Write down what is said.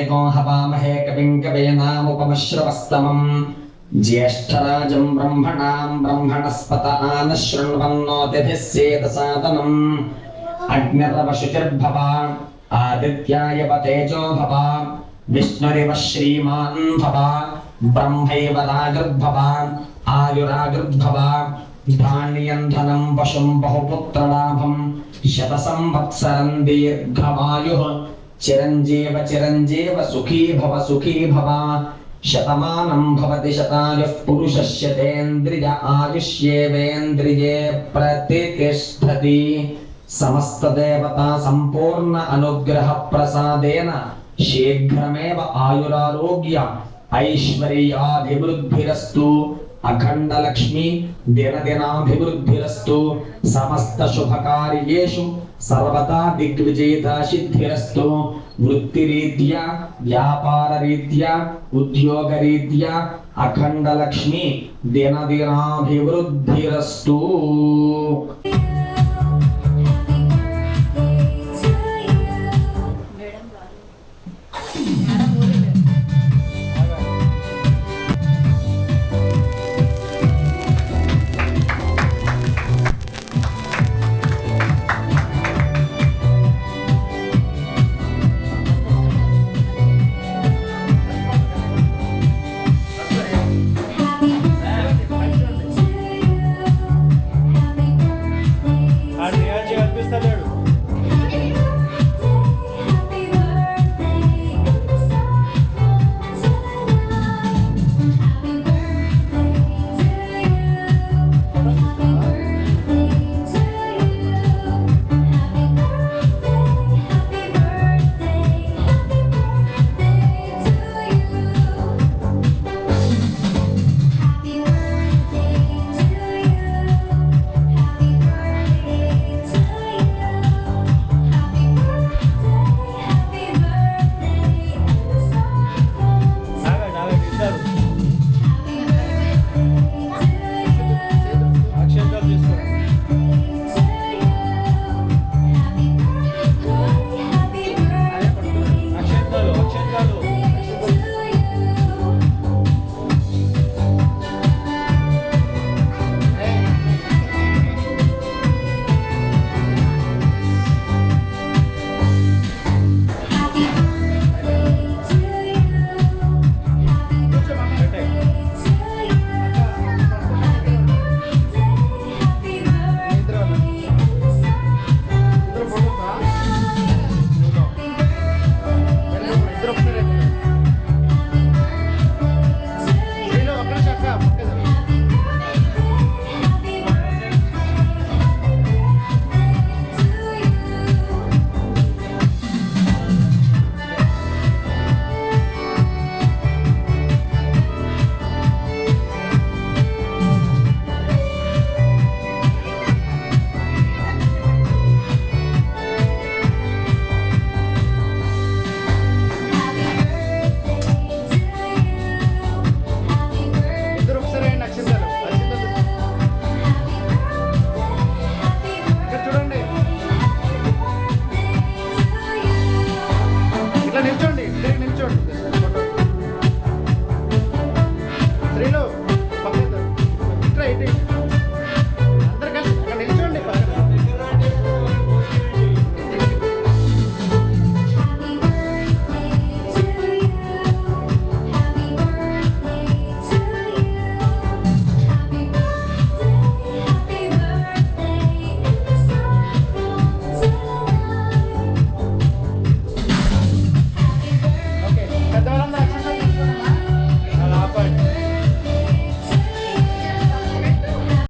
देवो हवामहे कविं कवीनामुपमश्रवस्तमम् ज्येष्ठराजं ब्रह्मणां ब्रह्मणस्पत आनः शृण्वन्नोतिभिः सेदसादनम् अग्निर्वशुचिर्भव आदित्याय तेजो भव विष्णुरिव श्रीमान् भव ब्रह्मैव राजुर्भव आयुराजुर्भव धान्यं धनं पशुं बहुपुत्रलाभं शतसंवत्सरं दीर्घमायुः चिरञ्जीव चिरञ्जीव सुखी भव शतमानं भवति शतायुः पुरुषस्य तेन्द्रिय आयुष्येवेन्द्रिये प्रतिष्ठति समस्तदेवता संपूर्ण अनुग्रह प्रसादेन शीघ्रमेव आयुरारोग्य ऐश्वर्याभिवृद्धिरस्तु अखंड लक्ष्मी दिनदिनाभिवृद्धिरस्तु समस्त शुभकार्येषु सर्वदा दिग्विजयता सिद्धिरस्तु वृत्तिरीत्या व्यापाररीत्या उद्योगरीत्या अखंड लक्ष्मी दिनदिनाभिवृद्धिरस्तु।